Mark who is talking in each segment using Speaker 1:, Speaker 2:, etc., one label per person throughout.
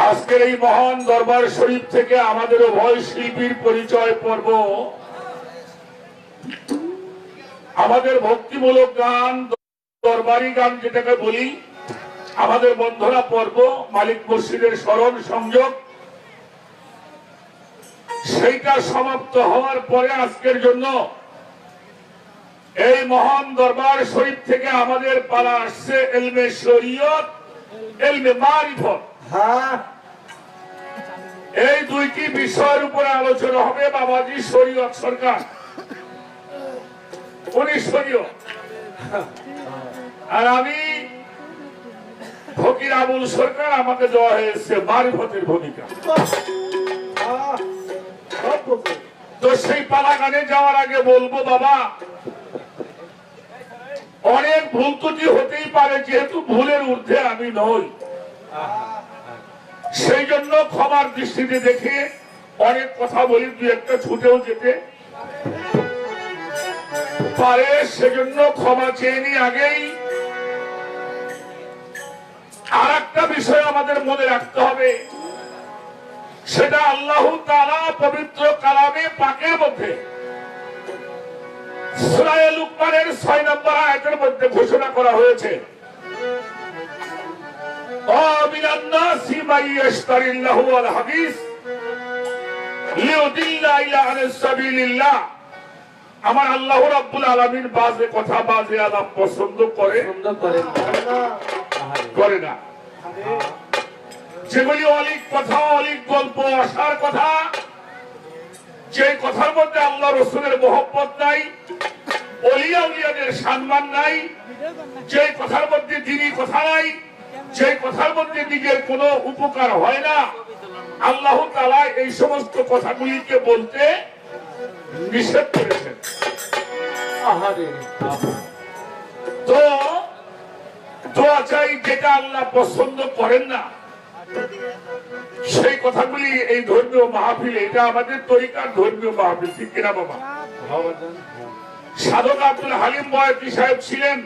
Speaker 1: আজকের এই মহান দরবার শরীফ থেকে আমাদের উভয় শিল্পীর পরিচয় পর্ব, আমাদের ভক্তিমূলক গান, দরবারি গান যেটাকে বলি, আমাদের বন্ধনা পর্ব, মালিক মসজিদের স্মরণ সংযোগ, সেইটা সমাপ্ত হওয়ার পরে আজকের জন্য এই মহান দরবার শরীফ থেকে আমাদের পালা আসছে এলমে শরীয়ত, এলমে মারিফত। এই দুইটি বিষয়ের উপরে আলোচনা হবে। বাবাজি শরীয়ত সরকার, উনি শরীয়ত, আর আমি ফকির আবুল সরকার। আমাকে দেওয়া হয়েছে মারিফতের ভূমিকা। তো সেই পালা গানে যাওয়ার আগে বলবো, বাবা অনেক ভুল ত্রুটি হতেই পারে, যেহেতু ভুলের ঊর্ধ্বে আমি নই, সেই জন্য ক্ষমার দৃষ্টিতে দেখে অনেক কথা বলি, দু একটা ছুটেও যেতে পারে, সেজন্য ক্ষমা চেয়ে নি আগেই। আর একটা বিষয় আমাদের মনে রাখতে হবে, সেটা আল্লাহ তাআলা পবিত্র কালামে পাকের মধ্যে সূরা লুকমানের 6 নম্বর আয়াতের মধ্যে ঘোষণা করা হয়েছে, মিনান নাসি মান ইয়াশতারিল্লাহু আল হাদিস লিউদিল্লা ইলা আনিস সাবিলিল্লাহ। আমার আল্লাহ রাব্বুল আলামিন বাজে কথা, বাজে আলাপ পছন্দ করে না। যেগুলি অলিক কথা, অলিক গল্প, আশার কথা, যে কথার মধ্যে আল্লাহ রাসূলের মহব্বত নাই, ওলিয়া উলিয়াদের সম্মান নাই, যে কথার মধ্যে দ্বীনি কথা নাই, যে কথার মধ্যে নিজের কোনো উপকার হয় না, আল্লাহ তাআলা এই সমস্ত কথাগুলিকে বলতে নিষেধ করেছেন। তো দোয়া চাই যেটা আল্লাহ পছন্দ করেন না, সেই কথাগুলি এই ধর্মীয় মাহফিলে, এটা আমাদের তরিকার ধর্মীয় মাহফিল, ঠিক কিনা বাবা? সাধক আব্দুল হালিম বয়াতি সাহেব ছিলেন,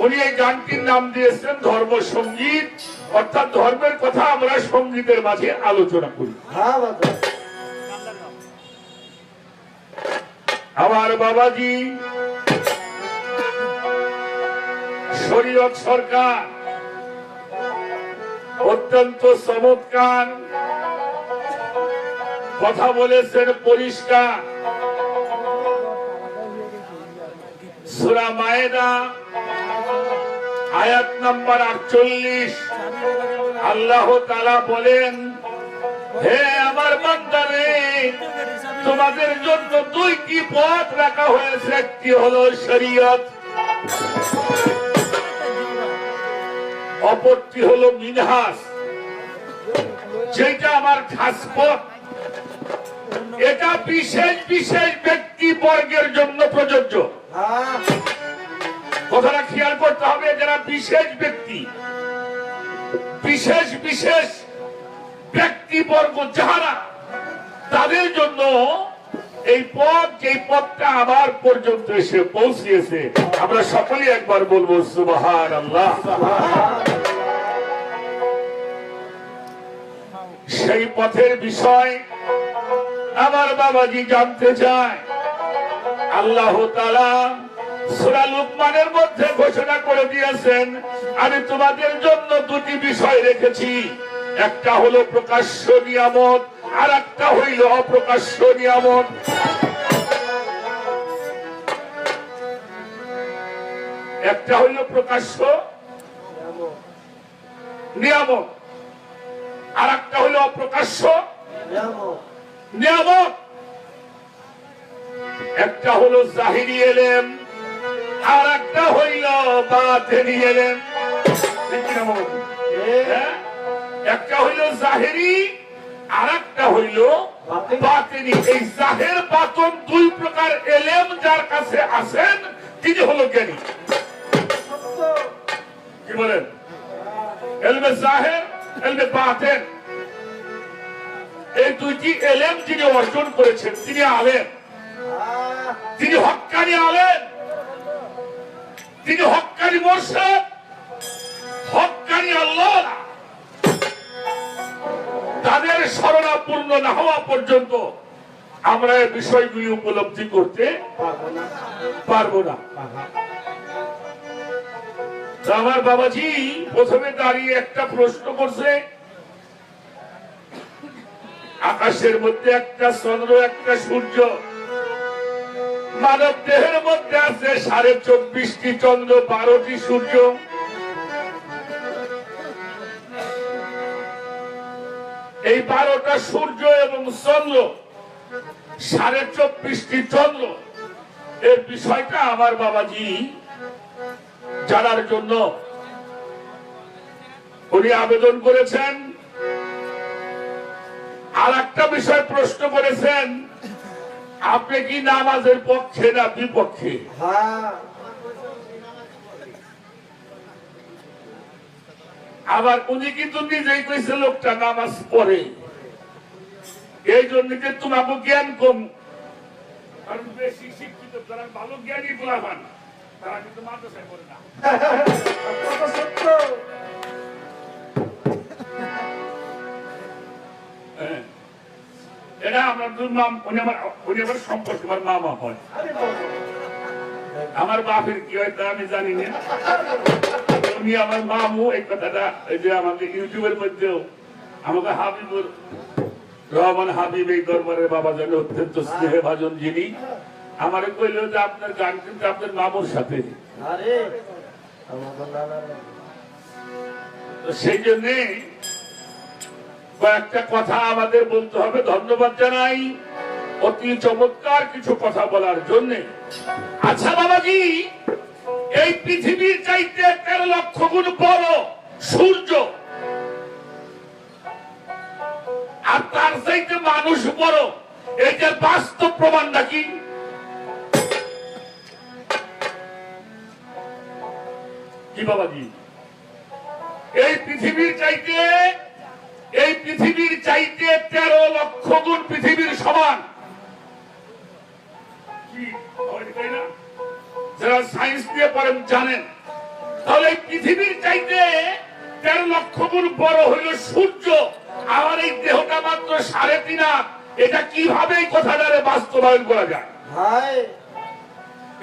Speaker 1: উনি এই গানটির নাম দিয়েছেন ধর্ম সঙ্গীত, অর্থাৎ ধর্মের কথা আমরা সঙ্গীতের মাঝে আলোচনা করি। আমার বাবাজি শরীয়ত সরকার অত্যন্ত চমৎকার কথা বলেছেন, পরিষ্কার। সূরা মায়েদা আয়াত নাম্বার 48 আল্লাহ তাআলা বলেন, হে আমার বান্দারে, তোমাদের জন্য দুইটি পথ রাখা হয়েছে, একটি হলো শরীয়ত, অপরটি হলো মিনহাজ, যেটা আমার খাস পথ। এটা বিশেষ বিশেষ ব্যক্তি বর্গের জন্য প্রযোজ্য। কথাটা খেয়াল করতে হবে, যারা বিশেষ ব্যক্তি, বিশেষ বিশেষ ব্যক্তিবর্গ যারা, তাদের জন্য এই পথ, যে পথটা আমার পর্যন্ত এসে পৌঁছিয়েছে, আমরা সকলেই একবার বলবো সুবহানাল্লাহ। সেই পথের বিষয় আমার বাবাজি জানতে চায়। আল্লাহ তাআলা সূরা লুকমানের মধ্যে ঘোষণা করে দিয়েছেন, আমি তোমাদের জন্য দুটি বিষয় রেখেছি, একটা হলো প্রকাশ্য নিয়ামত, আর একটা হইল অপ্রকাশ্য নিয়ামত। একটা হইল প্রকাশ্য নিয়ামত, আর একটা হইল অপ্রকাশ্য নিয়ামত। একটা হলো জাহিরি ইলম, আর একটা হইল বাতিনি ইলম। একটা হইল জাহিরি, আর একটা হইল বাতিনি। এই জাহের বাতন দুই প্রকার ইলম যার কাছে আছেন, তিনি হলো জ্ঞানী। কি বলেন? ইলমে জাহির, ইলমে বাতিন, এই দুইটি ইলম যিনি অর্জন করেছেন, তিনি আলেম, তিনি হক্কানি আলেম, তিনি হক্কানি মুরশিদ, হক্কানি আল্লাহ। তাদের শরণাপূর্ণ না হওয়া পর্যন্ত আমরা এই বিষয়গুলি উপলব্ধি করতে পারবো না। আমার বাবাজি প্রথমে দাঁড়িয়ে একটা প্রশ্ন করছে, আকাশের মধ্যে একটা চন্দ্র একটা সূর্য, মানব দেহের মধ্যে আছে 24.5টি চন্দ্র 12টি সূর্য। এই 12টা সূর্য এবং চন্দ্র 24.5টি চন্দ্র, এর বিষয়টা আমার বাবাজি জানার জন্য উনি আবেদন করেছেন। আর একটা বিষয় প্রশ্ন করেছেন, আপনি কি নামাজের পক্ষে না বিপক্ষে? আবার উনি কিন্তু নিজেই কইছে লোকটা নামাজ পড়ে, এই জন্য যে তোমাকে জ্ঞান কম, কারণ বেশি শিক্ষিত যারা ভালো জ্ঞানী গুলা পান তারা কিন্তু মাদ্রাসায় পড়ে না। এটা আমার উনি আমার সম্পর্ক, আমার মামা হয়। আমার বাপের কি হয় তা আমি জানি না, উনি আমার মামু। এই কথাটা এই যে আমাকে ইউটিউবের মধ্যেও আমাকে হাবিবুর রহমান হাবিব এই দরবারের বাবা যেন অত্যন্ত স্নেহে ভাজন যিনি আমারে কইল যে আপনার গান কিন্তু আপনার মামুর সাথে, সেই জন্য কয়েকটা কথা আমাদের বলতে হবে। ধন্যবাদ জানাই অতি চমৎকার কিছু কথা বলার জন্য। আচ্ছা বাবাজি, এই পৃথিবীর চাইতে 13 লক্ষ গুণ বড় সূর্য, আর তার চাইতে মানুষ বড়, এটার বাস্তব প্রমাণ নাকি? কি বাবাজি, এই পৃথিবীর চাইতে 13 লক্ষ গুণ পৃথিবীর সমান। যারা সায়েন্স দিয়ে পড়েন জানেন। তাহলে এই পৃথিবীর চাইতে 13 লক্ষ গুণ বড় হইল সূর্য, আমার এই দেহটা মাত্র 3.5 হাত। এটা কিভাবে এই কথাটারে বাস্তবায়ন করা যায়?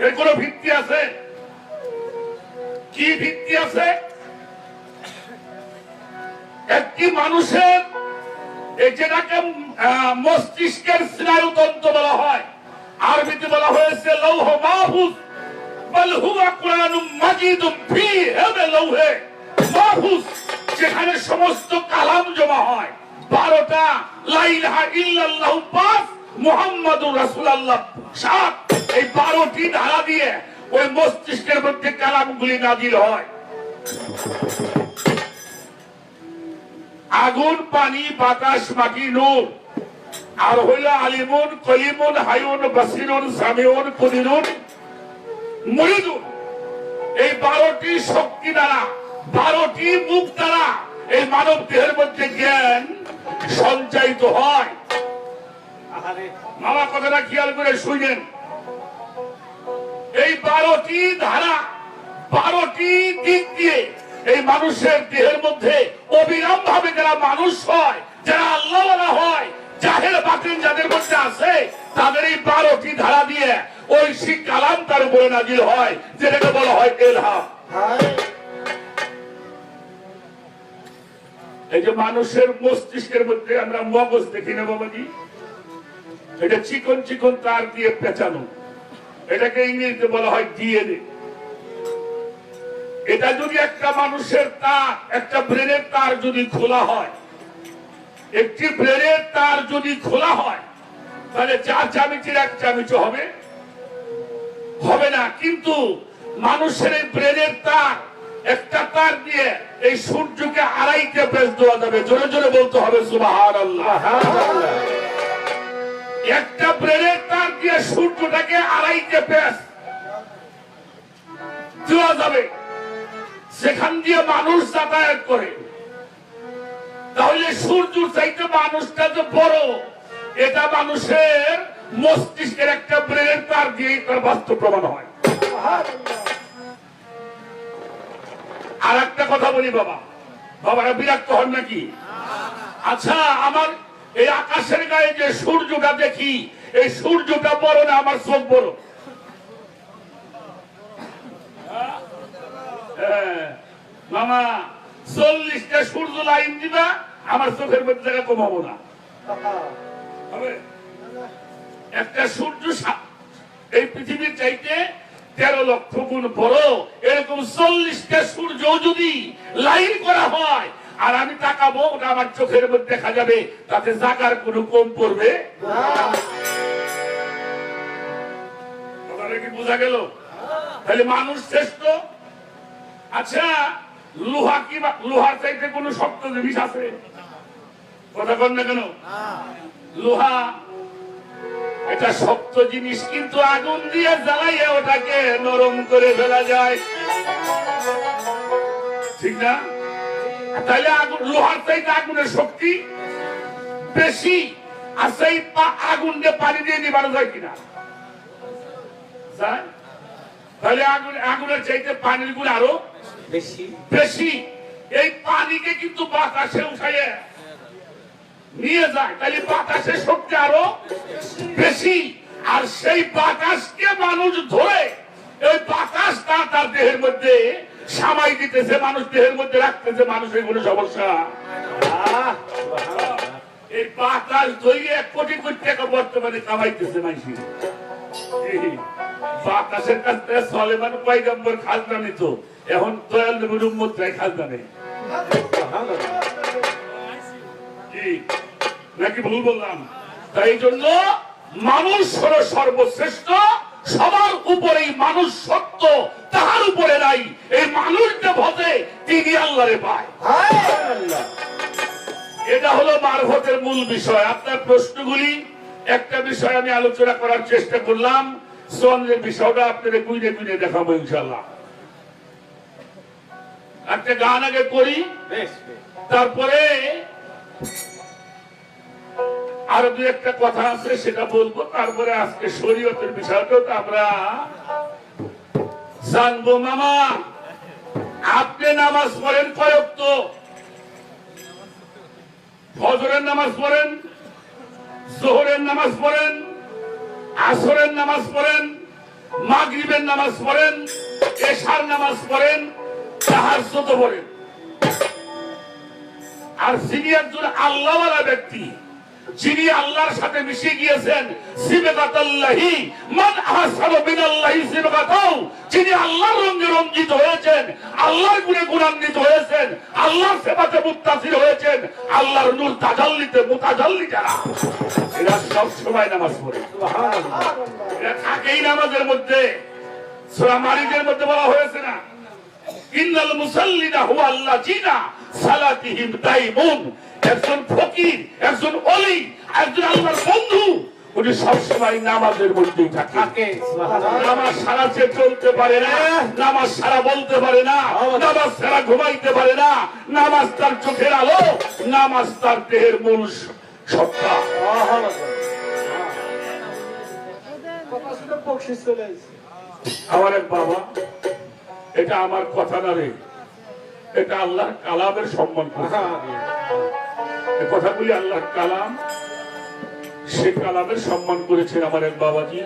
Speaker 1: এর কোনো ভিত্তি আছে? কি ভিত্তি আছে? একটি মানুষের যেটাকে মস্তিষ্কের স্নায়ুতন্ত্র বলা হয়, আরবিতে বলা হয়েছে লৌহ মাহফুজ, বল হুয়া কুরআনুম মাজিদুম ফি হাযা লৌহে মাহফুজ, যেখানে সমস্ত কালাম জমা হয়। 12টা লা ইলাহা ইল্লাল্লাহু 5, মুহাম্মাদুর রাসূলুল্লাহ 7, এই 12টি ধারা দিয়ে ওই মস্তিষ্কের মধ্যে কালামগুলি নাজিল হয়। আগুন, পানি, বাতাস, মাটি, নূর, আর হইল আলিমুন, কলিমুন, হায়ুন, বাসিরুন, সামিউন, কুদিরুন, মুরিদুন। এই 12টি শক্তি দ্বারা, 12টি মুখ দ্বারা এই মানব দেহের মধ্যে জ্ঞান সঞ্চারিত হয়। মামা কথাটা খেয়াল করে শুনেন। এই 12টি ধারা, 12টি দিক দিয়ে এই মানুষের দেহের মধ্যে অবিরাম ভাবে যারা মানুষ হয়, যারা আল্লাহওয়ালা হয়, জাহেল বাতিল যাদের মধ্যে আছে, তাদের এই 12টি ধারা দিয়ে ঐশী কালাম তার উপরে নাজিল হয়, যেটাকে বলা হয় ইলহাম। এই যে মানুষের মস্তিষ্কের মধ্যে আমরা মগজ দেখি না বাবাজি, এটা চিকন চিকন তার দিয়ে পেঁচানো, এটাকে ইংরেজিতে বলা হয় ডিএনএ। এটা যদি একটা মানুষের তার, একটা ব্রেনের তার যদি খোলা হয়, একটি ব্রেনের তার যদি খোলা হয়, তাহলে 4 চামিচের 1 চামিচ হবে হবে না। কিন্তু মানুষের এই ব্রেনের তার, একটা তার দিয়ে এই সূর্যকে 2.5টা পেজ দেওয়া যাবে। জোরে জোরে বলতে হবে সুবহানাল্লাহ। একটা ব্রেনের তার দিয়ে সূর্যটাকে 2.5টা পেজ দেওয়া যাবে, সেখান দিয়ে মানুষ যাতায়াত করে। তাহলে সূর্য চাইতে মানুষটা যে বড়, এটা মানুষের মস্তিষ্কের একটা ব্রেনের তার দিয়ে তার বাস্তব প্রমাণ হয়। আর একটা কথা বলি বাবা, বাবারা বিরক্ত হন নাকি? আচ্ছা, আমার এই আকাশের গায়ে যে সূর্যটা দেখি, এই সূর্যটা বড় না আমার চোখ বড়? মামা 40টা সূর্য লাইন দিবা, আমার চোখের মধ্যে জায়গা কমাবো না। একটা সূর্য এই পৃথিবীর চাইতে 13 লক্ষ গুণ বড়। এরকম 40টা সূর্য যদি লাইন করা হয় আর আমি তাকাবো, ওটা আমার চোখের মধ্যে দেখা যাবে, তাতে জাগার কোনো কম পড়বে কি বোঝা গেল? তাহলে মানুষ শ্রেষ্ঠ। আচ্ছা, লোহা কি লোহার চাইতে কোন শক্ত জিনিস আছে? কথা বল না কেন? লোহা এটা শক্ত জিনিস, কিন্তু আগুন দিয়ে জ্বালাইয়া ওটাকে নরম করে ফেলা যায়, ঠিক না? তাহলে আগুন, লোহার চাইতে আগুনের শক্তি বেশি। আর সেই আগুন দিয়ে পানি দিয়ে নিবানো যায় কিনা? তাহলে আগুনের চাইতে পানির গুণ আরো বেশি। এই পানিকে কিন্তু বাতাসে উঠাইয়ে নিয়ে যায়, তাহলে বাতাসের শক্তি আরো বেশি। আর সেই বাতাসকে মানুষ ধরে, এই বাতাস তার দেহের মধ্যে সামাই দিতেছে, মানুষ দেহের মধ্যে রাখতেছে, মানুষের কোনো সমস্যা। এই বাতাস ধরে 1 কোটি কোটি টাকা বর্তমানে কামাইতেছে মানুষ। বাতাসের কাছ থেকে সলেমান পয়গম্বর খাজনা নিত, এখন দয়াল নবীর উম্মতরাই খাজনা নেই। নাকি ভুল বললাম? তাই জন্য মানুষ হলো সর্বশ্রেষ্ঠ, সবার উপরেই মানুষ সত্য, তাহার উপরে নাই। এই মানুষ যে ভজে তিনি আল্লাহরে পায়। এটা হলো মারফতের মূল বিষয়। আপনার প্রশ্নগুলি, একটা বিষয় আমি আলোচনা করার চেষ্টা করলাম, চন্দ্রের বিষয়টা আপনাদের গুইনে গুইনে দেখাবো ইনশাল্লাহ। একটা গান আগে করি, তারপরে আরো 2-1টা কথা আছে সেটা বলবো, তারপরে আজকে শরীয়তের বিষয়টাও আমরা জানবো। মামা, আপনি নামাজ পড়েন কয় ওয়াক্ত? ফজরের নামাজ পড়েন, যোহরের নামাজ পড়েন, আসরের নামাজ পড়েন, মাগরিবের নামাজ পড়েন, এশার নামাজ পড়েন, তাহাজ্জুদ পড়েন। আর যিনি একজন আল্লাহওয়ালা ব্যক্তি, যিনি আল্লাহর সাথে মিশে গিয়েছেন, সিবগাতাল্লাহি মান আহসানু মিনাল্লাহি সিবগাতাও, যিনি আল্লাহর রঙে রঞ্জিত হয়েছেন, আল্লাহর গুণে গুণান্বিত হয়েছেন, আল্লাহর সেবাতে মুত্তাসির হয়েছেন, আল্লাহর নূর তাজাল্লিতে মুতাজাল্লি যারা, এরা সব সময় নামাজ পড়ে। সুবহানাল্লাহ। এরা থাকেই নামাজের মধ্যে। সূরা মারিদের মধ্যে বলা হয়েছে না, ইন্নাল মুসাল্লিনা হুয়া আল্লাযিনা সালাতিহিম দাইমুন। একজন ফকির, একজন ওলি, একজন আল্লাহর বন্ধু, উনি সবসময় নামাজের মধ্যেই থাকে। নামাজ ছাড়া সে চলতে পারে না, নামাজ ছাড়া বলতে পারে না, নামাজ ছাড়া ঘুমাইতে পারে না। নামাজ তার চোখের আলো, নামাজ তার দেহের মূল সত্তা। আমার এক বাবা, এটা আমার কথা না রে, এটা আল্লাহর কালামের সম্মান। কথাগুলি আল্লাহর কালাম, সে কালামের সম্মান করেছেন আমার এক বাবাজি।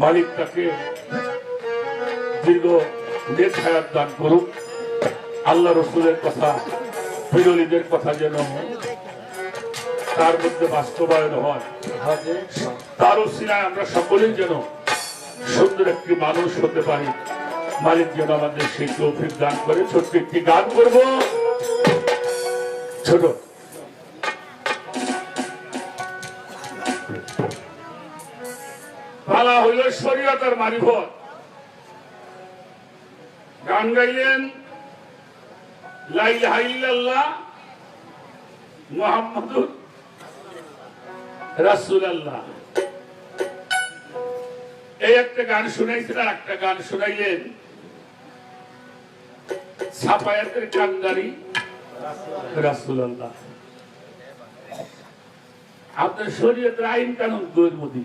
Speaker 1: মালিক তাকে দীর্ঘ নেক হায়াত দান করুক। আল্লাহ রসুলের কথা, বিরোধীদের কথা যেন তার মধ্যে বাস্তবায়ন হয়, তার ওসিলায় আমরা সকলেই যেন সুন্দর একটি মানুষ হতে পারি। মালিক যেন আমাদের সেই তৌফিক দান করে। ছোট্ট একটি গান করব, ছোট বলা হইল শরীয়ত আর মারিফত। গান গাইলেন লা ইলাহা ইল্লাল্লাহ মুহাম্মাদুর রাসূলুল্লাহ। এই একটা গান শুনাইছিলেন, একটা গান শুনাইলেন ছাপায়াতের কান্দারি রাসূলুল্লাহ। আপনার শরীয়তের আইন কানুন দৈর মধ্যে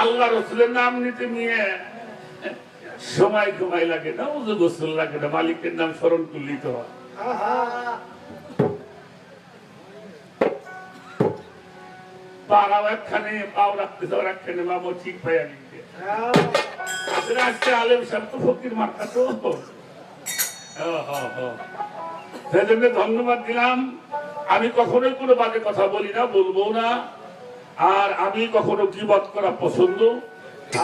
Speaker 1: আল্লাহ রসুলের নাম নিতে নিয়ে সময় ঘুমাই লাগে না, উজু গোসল লাগে না, মালিকের নাম স্মরণ করলেই তো হয়। পাড়াও একখানে, পাও রাখতে যাওয়ার একখানে, মামো ঠিক পাইয়া নিতে আজকে আলেম সাহেব তো ফকির মার্কা তো। সেই জন্য ধন্যবাদ দিলাম। আমি কখনোই কোনো বাজে কথা বলি না, বলবো না। আর আমি কখনো গীবত করা পছন্দ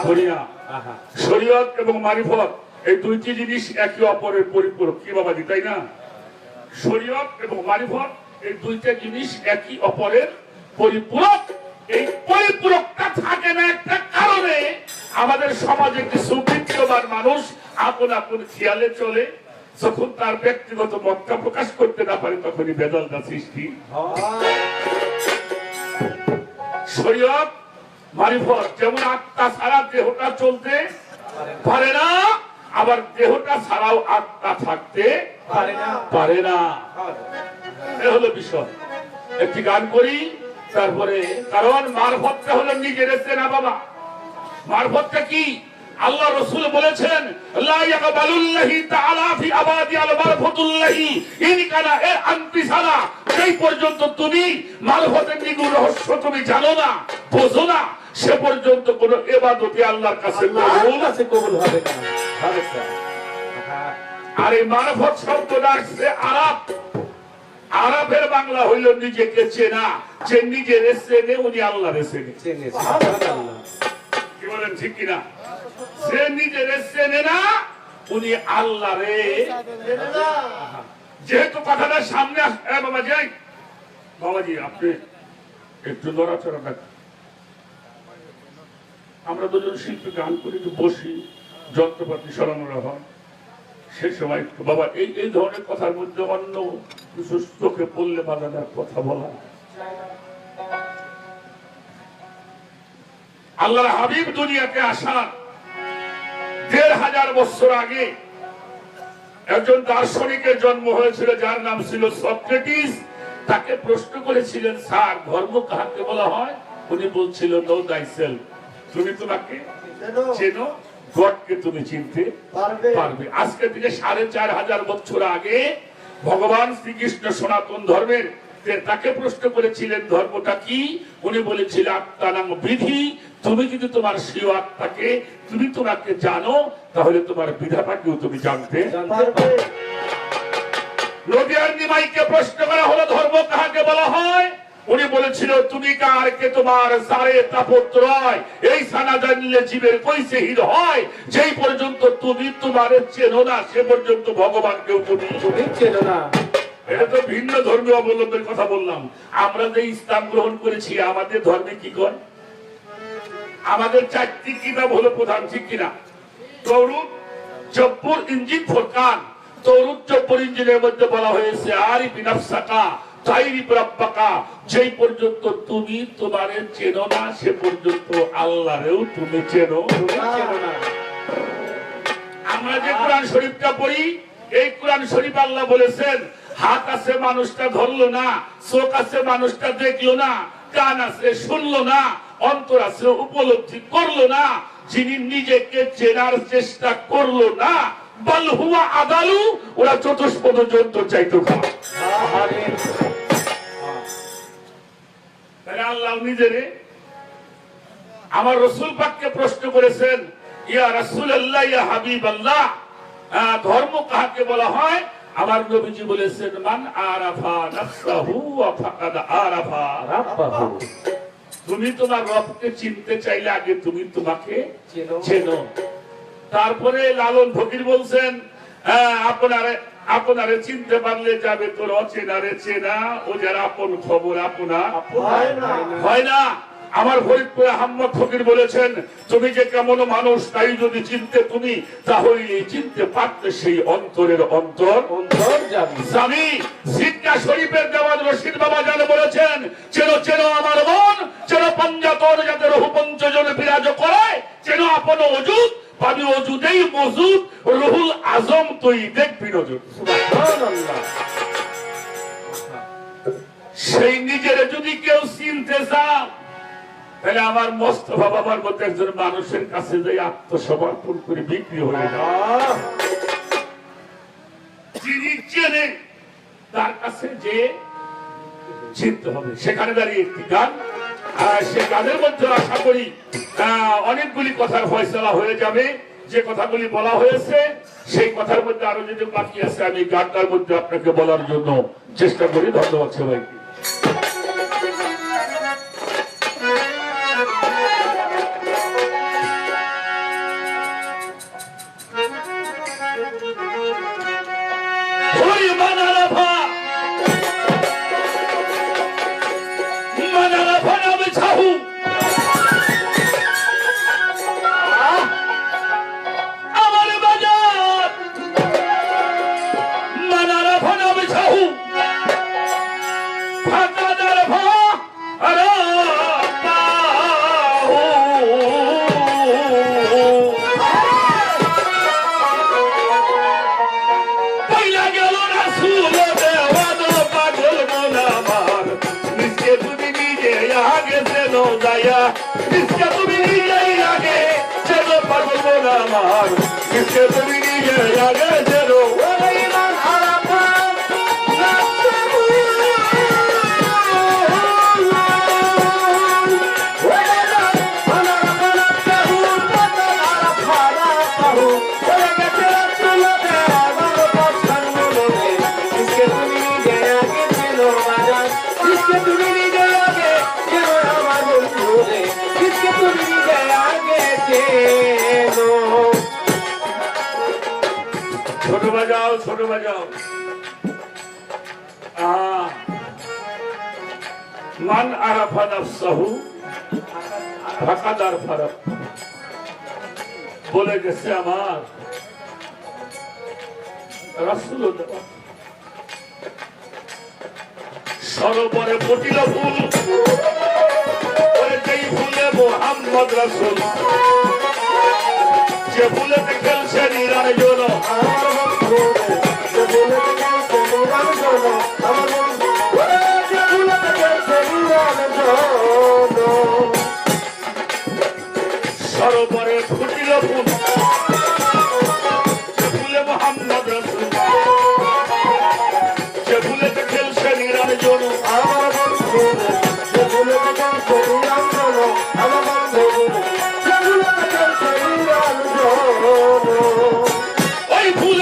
Speaker 1: করি না। শরীয়ত এবং মারিফত এই দুইটি জিনিস একে অপরের পরিপূরক, কি বাবাজি, তাই না? শরীয়ত এবং মারিফত এই দুইটা জিনিস একই অপরের পরিপূরক। এই পরিপূরকটা থাকে না একটা কারণে আমাদের সমাজে কিছু বিত্তবান মানুষ আপন আপন খেয়ালে চলে, যখন তার ব্যক্তিগত মতটা প্রকাশ করতে না পারে তখনই বেদলটা সৃষ্টি। শরীয়ত মারিফত যেমন আত্মা ছাড়া দেহটা চলতে পারে না, আবার দেহটা ছাড়াও আত্মা থাকতে পারে না। এ হলো বিষয়। একটি গান করি তারপরে, কারণ মারফতটা হলো নিজের চেনা বাবা। মারফতটা কি? আল্লাহ রাসূল বলেছেন, লা ইয়াকবালুল্লাহি তাআলা ফি আবাদি আল মারফাতুল্লাহি ইন কানা আনতিসালা। সেই পর্যন্ত তুমি মারফতের নিগুণ রহস্য তুমি জানো না, বোঝো না, সে পর্যন্ত কোন ইবাদতই আল্লাহর কাছে কবুল হবে না। আর এই মারফত শব্দটা আসছে আরব। আরবের বাংলা হইল নিজেকে চেনা। যে নিজের চেনে উনি আল্লাহর চেনে। সুবহানাল্লাহ। কি বলেন, ঠিক কিনা? যে নিজের চেনে না উনি আল্লাহরে চেনে না। যেহেতু কথাটা সামনে বাবা যাই, বাবাজি আপনি একটু নড়াচড়া রাখেন। আমরা দুজন শিল্পী গান করি, একটু বসি, যন্ত্রপাতি সরানো হয়, সে সময় একটু বাবা এই ধরনের কথার মধ্যে অন্য কিছু চোখে পড়লে বাজানোর কথা বলা। আল্লাহর হাবিব দুনিয়াতে আসার ১৫০০ বছর আগে একজন দার্শনিকের জন্ম হয়েছিল যার নাম ছিল সক্রেটিস। তাকে প্রশ্ন করেছিলেন, স্যার ধর্ম কাকে বলা হয়? উনি বলছিল, নো দাইসেলফ, তুমি তোমাকে চেনো, গডকে তুমি চিনতে পারবে। আজকে থেকে ৪৫০০ বছর আগে ভগবান শ্রীকৃষ্ণ সনাতন ধর্মের তাকে প্রশ্ন করেছিলেন ধর্মটা কি? উনি বলেছিলেন আত্মানাং বিধি। তুমি যদি তোমার স্বীয় আত্মাকে তুমি তোমাকে জানো তাহলে তোমার বিধাতাকেও তুমি জানতে পারবে। নদিয়ার নিমাইকে প্রশ্ন করা হলো ধর্ম কাকে বলা হয়? উনি বলেছিল, তুমি কার কে তোমার সারে তাপত্র হয়, এই সানা জানলে জীবের কইছে হির হয়। যেই পর্যন্ত তুমি তোমার চেনো না সে পর্যন্ত ভগবানকেও তুমি চেনো না। এটা তো ভিন্ন ধর্মীয় অবলম্বনের কথা বললাম। আমরা যে ইসলাম গ্রহণ করেছি আমাদের ধর্মে কি কর? আমাদের ৪টি কিতাব হলো প্রধান, ঠিক কিনা? তৌরাত, জব্বুর, ইনজিল, ফুরকান। তৌরাত জব্বুর ইনজিলের মধ্যে বলা হয়েছে আরিফি নাফসাকা তাইরিফ রাব্বাকা। যেই পর্যন্ত তুমি তোমারে চেনো না সে পর্যন্ত আল্লাহরেও তুমি চেনো না। আমরা যে কোরআন শরীফটা পড়ি, এই কোরআন শরীফ আল্লাহ বলেছেন, হাত আছে মানুষটা ধরলো না, চোখ আছে মানুষটা দেখলো না, কান আছে শুনলো না, অন্তর আছে উপলব্ধি করলো না, যিনি নিজেকে চেনার চেষ্টা করলো না, বাল হুয়া আদালু, ওরা চতুষ্পদ যন্ত্র চাইতো খা। আল্লাহ নিজেরে আমার রাসূল পাককে প্রশ্ন করেছেন, ইয়া রাসূলুল্লাহ, ইয়া হাবিবাল্লাহ, ধর্ম কাকে বলা হয়? আমার নবীজি বলেছেন, মান আরাফা নাফসাহু ওয়া ফাকাদ আরাফা রাব্বাহু। তুমি তোমার রবকে চিনতে চাইলে আগে তুমি তোমাকে চেনো। তারপরে লালন ফকির বলছেন, আপনারে চিনতে পারলে যাবে তোর অচেনারে চেনা, ও যারা আপন খবর আপনা হয় না। আমার ফরিদপুরে আহমদ ফকির বলেছেন, তুমি যে কেমন মানুষ তাই যদি চিনতে তুমি, তাহলে চিনতে পারতে সেই অন্তরের অন্তর জানি। সিদ্ধা শরীফের দেওয়ান রশিদ বাবা জানে বলেছেন, চেনো চেনো আমার মন, চেনো পঞ্জাতন যাতে রহু পঞ্চজনে বিরাজ করে, চেনো আপন অজুদ পাবি অজুদেই মজুদ, রুহুল আজম তুই দেখবি নজর। সুবহানাল্লাহ। সেই নিজের যদি কেউ চিনতে চাও তাহলে আমার মোস্তফা বাবার মতো একজন মানুষের কাছে যে আত্মসমর্পণ করে বিক্রি হয়ে যায়, যিনি চেনে তার কাছে যে চিনতে হবে। সেখানে দাঁড়িয়ে একটি গান, সে গানের মধ্যে আশা করি অনেকগুলি কথার ফয়সালা হয়ে যাবে। যে কথাগুলি বলা হয়েছে সেই কথার মধ্যে আরো যদি বাকি আছে আমি গানটার মধ্যে আপনাকে বলার জন্য চেষ্টা করি। ধন্যবাদ সবাইকে। ছোট বাজাও মান আরাফা নাফসাহু ফাকাদ আরাফা রাব্বাহু বলে গেছে আমার রাসূলুল্লাহ। সরোবরে ফুটিল ফুল, যেই ফুলে মুহাম্মদ রাসূল, যে ফুলেতে খেলছে নিরঞ্জন, সরোবরে ফুটিল ফুল, যে ফুলে মুহাম্মদ রাসূল, যে ফুলেতে খেলছে নিরঞ্জন, ওই ফুল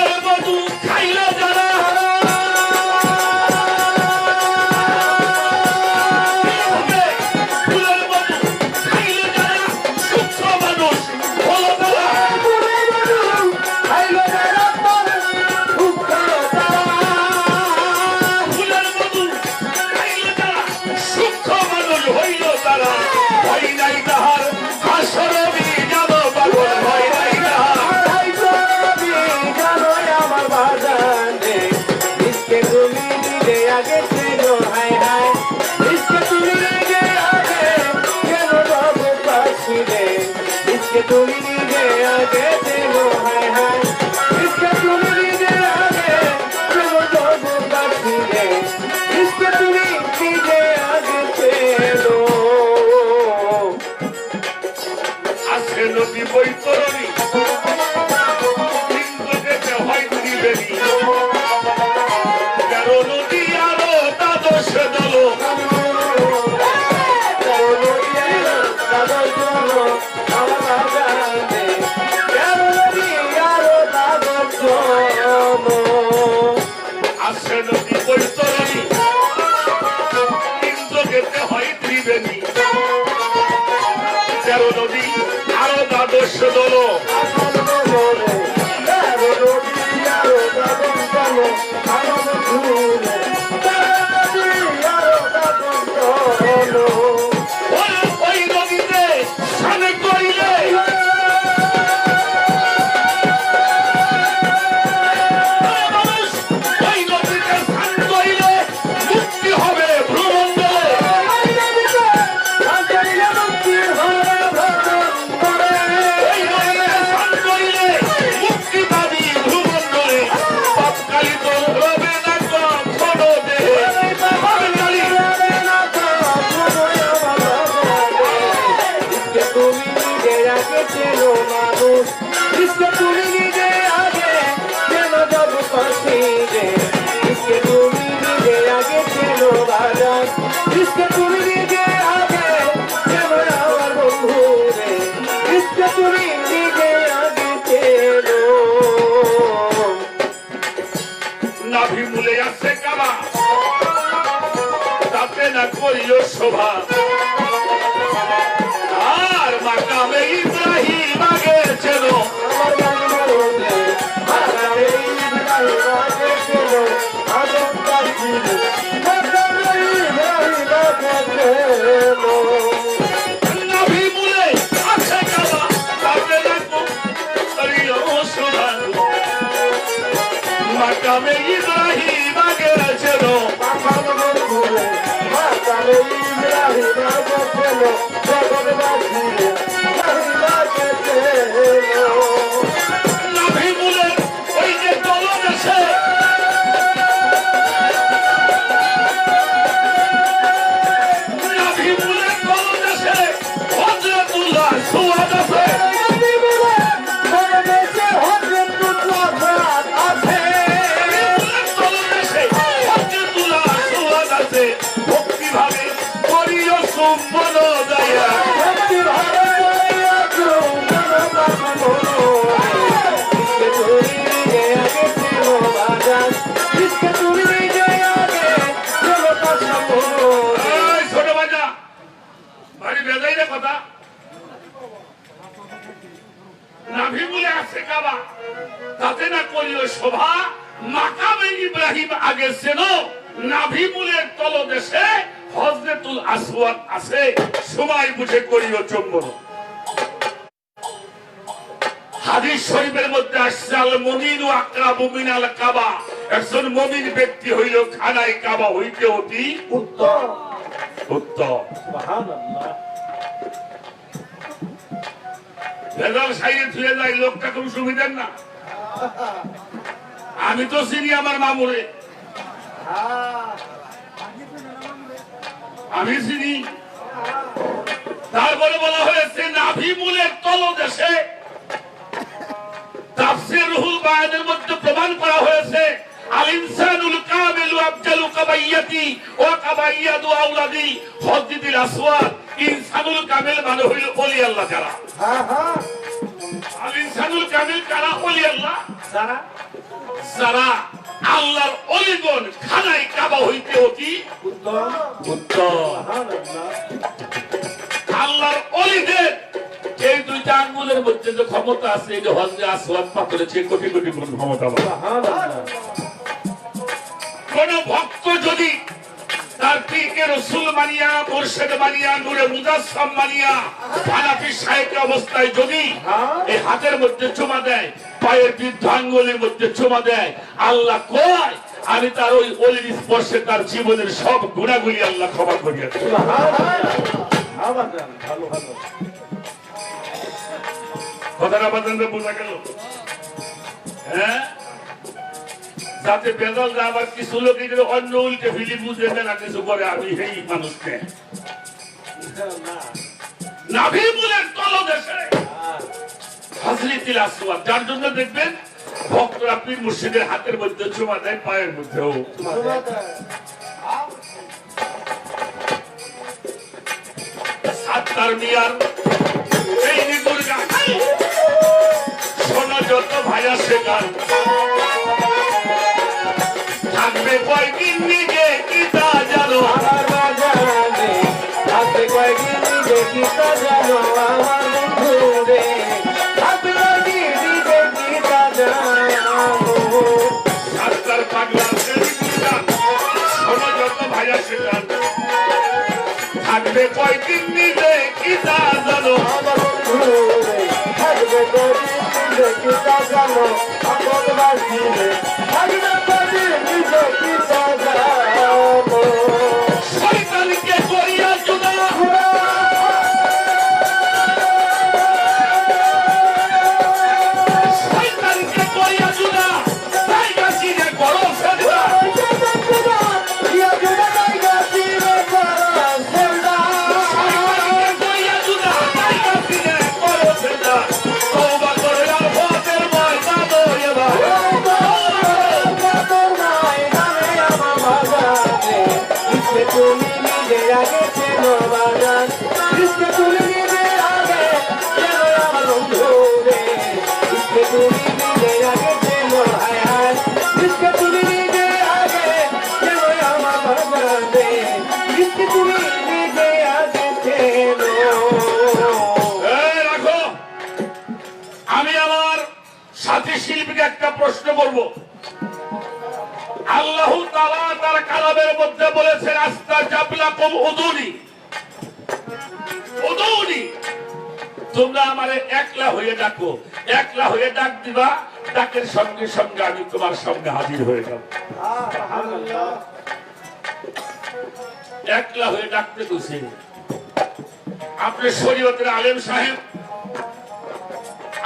Speaker 1: করিও শোভা আর মাকামে ইব্রাহিম আগে ছিল নাভি মূলে আছে কাবা তাকে রাখো করিও শোভা মাকামে ইব্রাহিম আগে ছিল নাভি মূলে ওই যে তলদেশে নাভি মূলে তলদেশে হযরতুল্লাহ সুয়াদ আছে ভক্তিভাবে করিও সুম্বন দয়া ছোট বাজা বাড়ি বেজাই রে কথা নাভি বলে আছে কাবা তাতে না করিও শোভা মাকামে ইব্রাহিম আগে ছিল নাভি মূলের তলদেশে হযরতুল আসওয়াদ আছে সময় বুঝে করিও চুম্বন হাদিস শরীফের মধ্যে আসছে আল মুমিনু আকরাবু মিনাল কাবা একজন মুমিন ব্যক্তি হইল খানায় কাবা হইতে অতি উত্তম সুবহানাল্লাহ ভেজাল সাইয়ে থুয়ে যায় লোকটা খুব সুবিধার না আমি তো চিনি আমার মামুরে আমি চিনি তারপরে বলা হয়েছে নাভি মূলের তলদেশে তাফসীর রুহুল বায়ানের মধ্যে প্রমাণ করা হয়েছে আল ইনসানুল কামিলু আফজালু কাবাইয়াতি ওয়া কাবাইয়াতু আওলাদি হযরতুল আসওয়াদ ইনসানুল কামিল মানে হইল ওলি আল্লাহ যারা আল ইনসানুল কামিল কারা ওলি আল্লাহ যারা আল্লাহর ওলিগণ খানায় কাবা হইতে অতি উত্তম আল্লাহর ওলিদের এই দুইটা আঙ্গুলের মধ্যে যে ক্ষমতা আছে এই যে হযরত আসওয়াদ পাথরে যে কোটি কোটি গুণ ক্ষমতা কোন ভক্ত যদি তার পীরকে রাসূল মানিয়া মুর্শিদ মানিয়া নূরে মুজাসসাম মানিয়া হানাফি শাইখ অবস্থায় যদি এই হাতের মধ্যে চুমা দেয় পায়ের বৃদ্ধ আঙ্গুলের মধ্যে চুমা দেয় আল্লাহ কয় আমি তার ওই ওলির স্পর্শে তার জীবনের সব গুনাহগুলি আল্লাহ ক্ষমা করিয়া দেন ভালো ভালো কথাটা বাজানটা বোঝা গেল হ্যাঁ যাতে বেজাল যা আবার কিছু লোক অন্য উল্টে ফিলি বুঝে না কিছু করে আমি সেই মানুষকে নাভি মূলের তলদেশে হযরতুল আসওয়াদ যার জন্য দেখবেন ভক্তরা পীর মুর্শিদের হাতের মধ্যে চুমা দেয় পায়ের মধ্যেও সাত্তার মিয়ার এই নিগুর গান শোনো যত ভাইয়া সে গান থাকবে কয়দিন নিজে কিতা জানো থাকবে কয়দিন নিজে কিতা জানো আমার বন্ধু রে থাকবে কয়দিন নিজে কিতা জানো সাত্তার পাগলা শোনো যত ভাইয়া সে গান থাকবে কয়দিন নিজে কিতা জানো আমার বন্ধু রে থাকবে কয়দিন নিজে কিতা জানো আপন বাসি রে থাকবে কয়দিন নিজে কিতা জানো শয়তানকে করিয়া জুদা শয়তানকে করিয়া জুদা তাই গাছি রে করো সেজদা ইয়া জুদা তাই গাছি রে করো সেজদা শয়তানকে করিয়া জুদা তাই গাছি রে করো সেজদা তওবা করে আর হতের ময়দান এবার প্রশ্ন করব। আল্লাহ তাআলা তার কালামের মধ্যে বলেছেন আস্তাজাবলাকুম উদুনি, উদুনি, তোমরা আমারে একলা হয়ে ডাকো। একলা হয়ে ডাক দিবা, ডাকের সঙ্গে সঙ্গে আমি তোমার সামনে হাজির হয়ে যাব। একলা হয়ে ডাকতে বসে আপনি শরীয়তের আলেম সাহেব,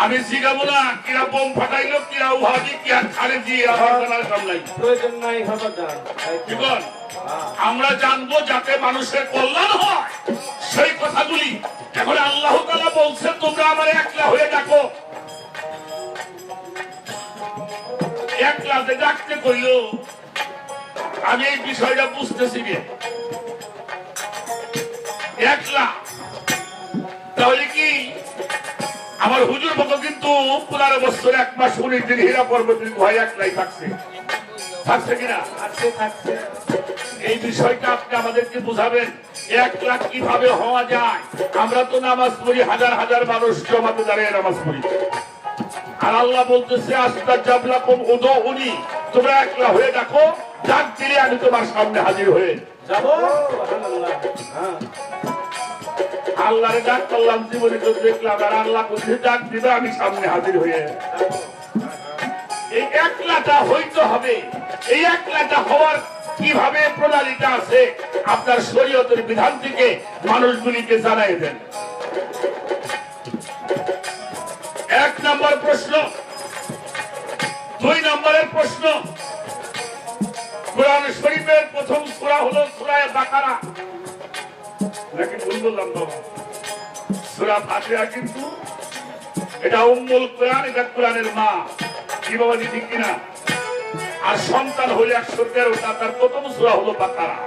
Speaker 1: আমি জিগাবো না কিরা বোম ফাটাইলো, কিরা উহাদি, কিরা খারেজি, আমার জানার কাম নাই, প্রয়োজন নাই। আমরা জানবো যাতে মানুষের কল্যাণ হয় সেই কথাগুলি। এখন আল্লাহ তাআলা বলছেন তোমরা আমার একলা হয়ে ডাকো। একলা যে ডাকতে কইল, আমি এই বিষয়টা বুঝতেছি রে। একলা তাহলে কি আমার হুজুর বাবা কিন্তু 15 বছর 1 মাস 19 দিন হীরা পর্বতের গুহায় একলাই থাকছে, থাকছে কিনা? থাকছে। এই বিষয়টা আপনি আমাদেরকে বুঝাবেন, একলা কিভাবে হওয়া যায়। আমরা তো নামাজ পড়ি, হাজার হাজার মানুষ জমাতে দাঁড়িয়ে নামাজ পড়ি, আর আল্লাহ বলতেছে আস্তাজাবলাকুম উদুনি, তোমরা একলা হয়ে ডাকো, ডাক দিলে আমি তোমার সামনে হাজির হয়ে যাব। আল্লাহরে ডাক করলাম, জীবনে তো দেখলাম, আর আল্লাহ বলছে ডাক দিবে আমি সামনে হাজির হয়ে। এই একলাটা হইতে হবে। এই একলাটা হওয়ার কিভাবে প্রণালীটা আছে আপনার শরীয়তের বিধান থেকে মানুষগুলিকে জানাই দেন। 1 নম্বর প্রশ্ন। 2 নম্বরের প্রশ্ন, কোরআন শরীফের প্রথম সূরা হলো সূরা বাকারা, নাকি ভুল বললাম? বাবা, সূরা ফাতিহা কিন্তু এটা উম্মুল কোরআন, এটা কোরআনের মা। কি বাবা, ঠিক কিনা? আর সন্তান হলে 113টা, তার প্রথম সূরা হলো বাকারা।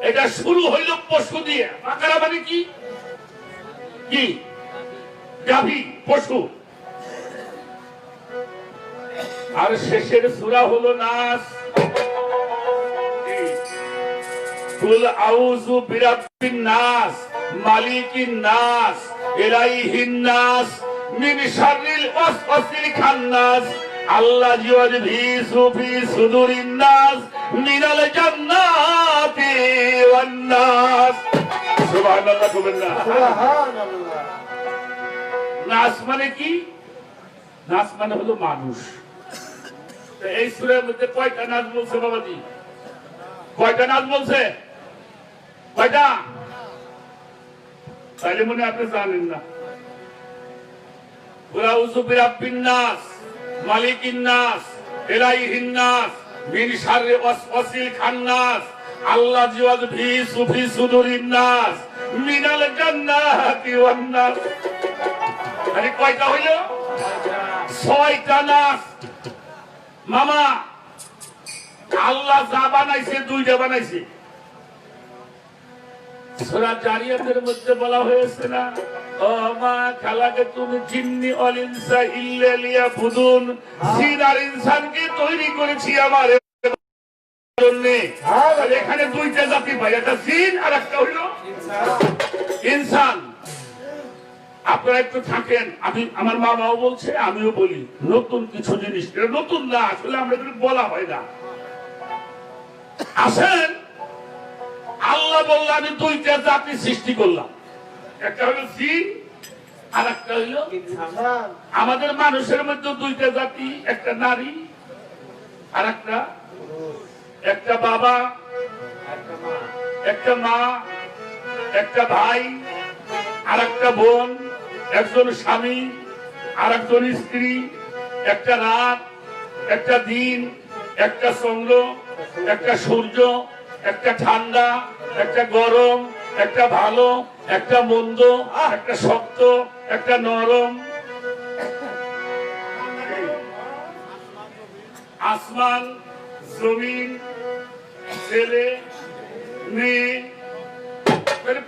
Speaker 1: এটা শুরু হইল পশু দিয়ে। বাকারা মানে কি? কি? গাভী, পশু। আর শেষের সূরা হলো নাস। কুল আউযু বিরাব্বিন নাস, মালিকিন নাস, ইলাইহিন নাস, মিন শাররিল ওয়াসওয়াসিল খান্নাস, আল্লাযী ইউযবিসু ফি সুদুরিন নাস মিনাল জান্নাতি ওয়ান নাস। সুবহানাল্লাহ, সুবহানাল্লাহ। নাস মানে কি? নাস মানে হলো মানুষ। এই সূরার মধ্যে কয়টা নাস বলছে বাবাজি? কয়টা নাস বলছে? কয়টা? তাইলে মনে আপনি জানেন না। কুল আউযু বিরাব্বিন নাস, মালিকিন নাস, ইলাইহিন নাস, মিন শাররি ওয়াসওয়াসিল খান্নাস, আল্লাযী ইউযবিসু ফি সুদুরিন নাস মিনাল জান্নাতি ওয়ান নাস। আরে কয়টা হইল? 6টা নাস। মামা, আল্লাহ যা বানাইছে 2টা বানাইছে। সূরা জারিয়াতের মধ্যে বলা হয়েছে না, ও মা খালাকাতুল জিন্নি ওয়াল ইনসা ইল্লা লিয়াবুদুন, জিন আর ইনসানকে তৈরি করেছি আমার জন্য। আর এখানে 2টা জাতি ভাই, একটা জিন আর একটা হইল ইনসান। আপনারা একটু থাকেন, আমি আমার মামাও বলছে, আমিও বলি, নতুন কিছু জিনিস, এটা নতুন না, আসলে আমরা বলা হয় না। আসেন, আল্লাহ বলল আমি 2টা জাতি সৃষ্টি করলাম, একটা হলো জিন আর একটা হইলো ইনসান। আমাদের মানুষের মধ্যে 2টা জাতি, একটা নারী আর একটা বাবা, একটা মা, একটা ভাই আর একটা বোন, একজন স্বামী আর একজন স্ত্রী, একটা রাত, একটা দিন, একটা চন্দ্র, একটা সূর্য, একটা ঠান্ডা, একটা গরম, একটা ভালো, একটা মন্দ, একটা শক্ত, একটা নরম, আসমান, জমিন, ছেলে, মেয়ে।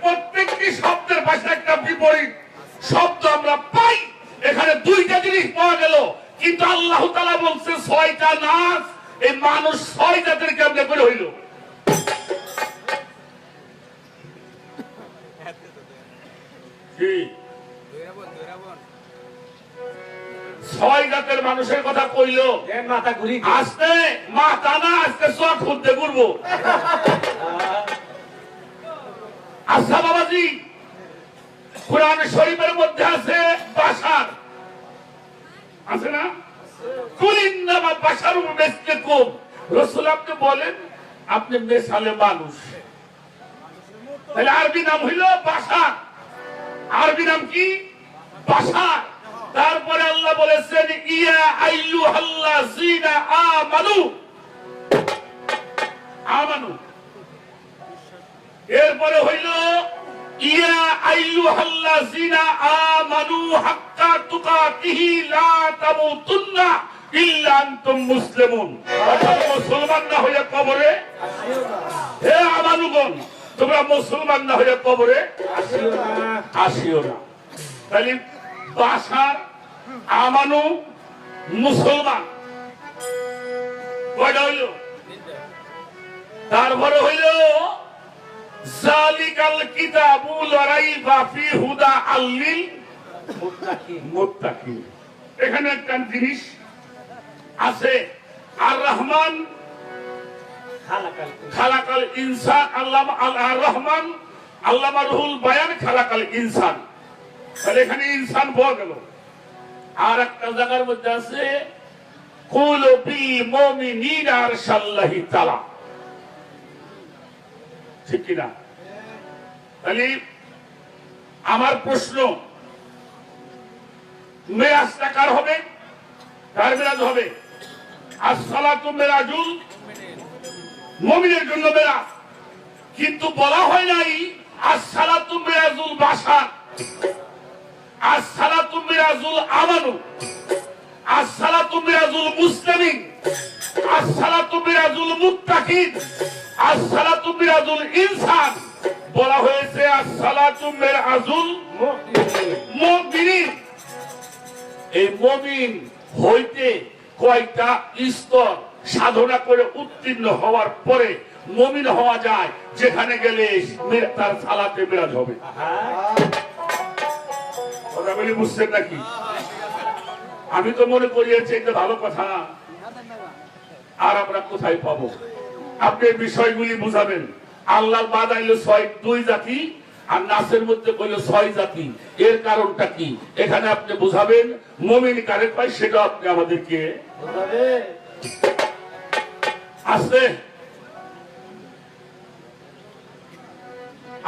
Speaker 1: প্রত্যেকটি শব্দের পাশে একটা বিপরীত শব্দ আমরা পাই। এখানে 2টা জিনিস পাওয়া গেল, কিন্তু আল্লাহ তাআলা বলছে 6টা নাস। এই মানুষ 6 জাতের কেমনে করে হইল? ছয় জাতের মানুষের কথা কইলো,
Speaker 2: মাথা ঘুরি
Speaker 1: আজকে মাথা না, আজকে চট খুঁজতে ঘুরবো। আচ্ছা বাবাজি, কোরআন শরীফের মধ্যে আছে বাশার, আছে না? কুলিন্নামা বাশারুম মিসলুকুম। রাসূল আপনি বলেন আপনি মেসালে মানুষ, তাহলে আরবি নাম হইল বাশার। আরবি নাম কি? বাশার। তারপরে আল্লাহ বলেছেন ইয়া আইয়ুহাল্লাযীনা আমানু, আমানু। এরপরে হইল ইয়া আইয়ুহাল্লাযীনা আমানু হাক্কা তুকাতিহি লা তামুতুন্না ইল্লা আনতুম মুসলিমুন। মুসলমান না হয়ে কবরে, হে আমানুগণ তোমরা মুসলমান না হয়ে কবরে আসিও না। তাহলে বাশার, আমানু, মুসলমান কয়টা হইল? তারপরে হইল জালিকাল কিতাবু লা রাইবা ফি হুদাল লিল মুত্তাকিন। এখানে একটা জিনিস আছে, আর রহমান খালাকাল ইনসান, আল্লামা আর রহমান আল্লামা রুহুল বায়ান খালাকাল ইনসান। তাহলে এখানে ইনসান বল গেল। আর একটা জায়গার মধ্যে আছে কুলু বিল মুমিনিনা আরশাল্লাহি তাআলা, ঠিক কিনা? তাহলে আমার প্রশ্ন, মেরাজটা কার হবে? কার মেরাজ হবে? আসসালাতু মিরাজুল মুমিনের জন্য মেরাজ, কিন্তু বলা হয় নাই আসসালাতু মিরাজুল বাশার, আসসালাতু মিরাজুল আমানু, আসসালাতু মিরাজুল মুসলিমিন, আসসালাতু মিরাজুল মুত্তাকিন, আসসালাতু মিরাজুল ইনসান। বলা হয়েছে আসসালাতু মিরাজুল মুমিনিন। এই মুমিন হইতে কয়টা স্তর সাধনা করে উত্তীর্ণ হওয়ার পরে মুমিন হওয়া যায়, যেখানে গেলে তার সালাতে মিরাজ হবে। কথা বলি বুঝছেন নাকি? আমি তো মনে করি এটা ভালো কথা। আর আমরা কোথায় পাবো? আপনি বিষয়গুলি বুঝাবেন। আল্লাহর বাদ আইলো 2 জাতি, আর নাসের মধ্যে কইলো 6 জাতি। এর কারণটা কি এখানে আপনি বুঝাবেন। মুমিন কারে পায় সেটা আপনি আমাদেরকে বুঝাবেন। আছে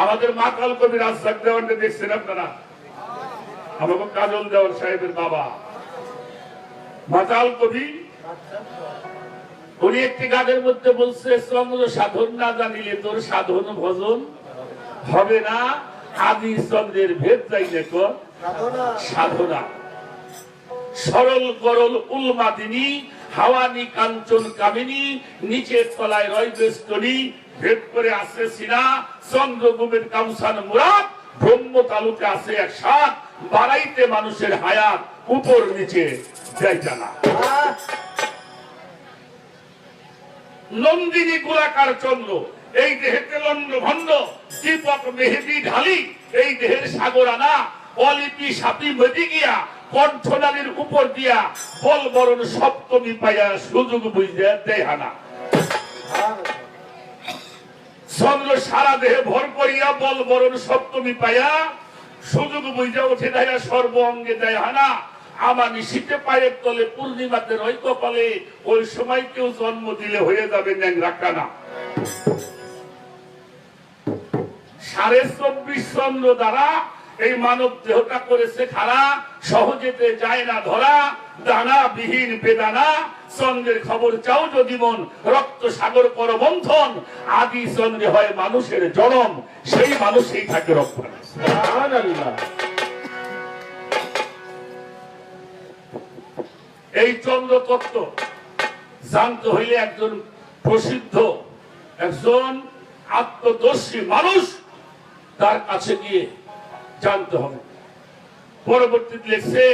Speaker 1: আমাদের মাকাল কবি রাজ্জাক দেওয়ানকে দেখছেন আপনারা? আমাকে কাজল দেওয়ান সাহেবের বাবা মাকাল কবি, উনি একটি গানের মধ্যে বলছে চন্দ্র সাধন না জানিলে তোর সাধন ভজন হবে না, আদি চন্দ্রের ভেদ যাই দেখো সাধনা। সরল গরল উলমাদিনী হাওয়ানি কাঞ্চন কামিনী, নিচের তলায় রয় বেষ্টনী, ভেদ করে আসে সিনা চন্দ্রগুমের কামসান মুরাদ, ব্রহ্ম তালুকে আছে 107, বাড়াইতে মানুষের হায়াত উপর নিচে যাই জানা। নন্দিনী গোলাকার চন্দ্র, এই দেহেতে লন্ড ভন্ড, দীপক মেহেদি ঢালি, এই দেহের সাগরানা, অলিপি সাপি মেদি গিয়া, কণ্ঠনালীর উপর দিয়া বল বরণ সপ্তমী পাইয়া সুযোগ বুঝে দেয় হানা। চন্দ্র সারা দেহে ভর করিয়া বল বরণ সপ্তমী পাইয়া সুযোগ বুঝে ওঠে দেয়া সর্ব অঙ্গে দেয় হানা। আমার নিশীতে পায়ের তলে পূর্ণিমাতে রয় কপালে, ওই সময় কেউ জন্ম দিলে হয়ে যাবে ন্যাংরা কানা। 24.5 চন্দ্র দ্বারা এই মানব দেহটা করেছে খারা, সহজেতে যায় না ধরা, দানা বিহীন বেদানা। চন্দ্রের খবর চাও যদি মন, রক্ত সাগর কর বন্ধন, আদি চন্দ্রে হয় মানুষের জনম, সেই মানুষই থাকে রক্ষণ। এই চন্দ্র তত্ত্ব জানতে হইলে একজন প্রসিদ্ধ, একজন আত্মদর্শী মানুষ তার কাছে গিয়ে জানতে হবে। পরবর্তীতে লেখছে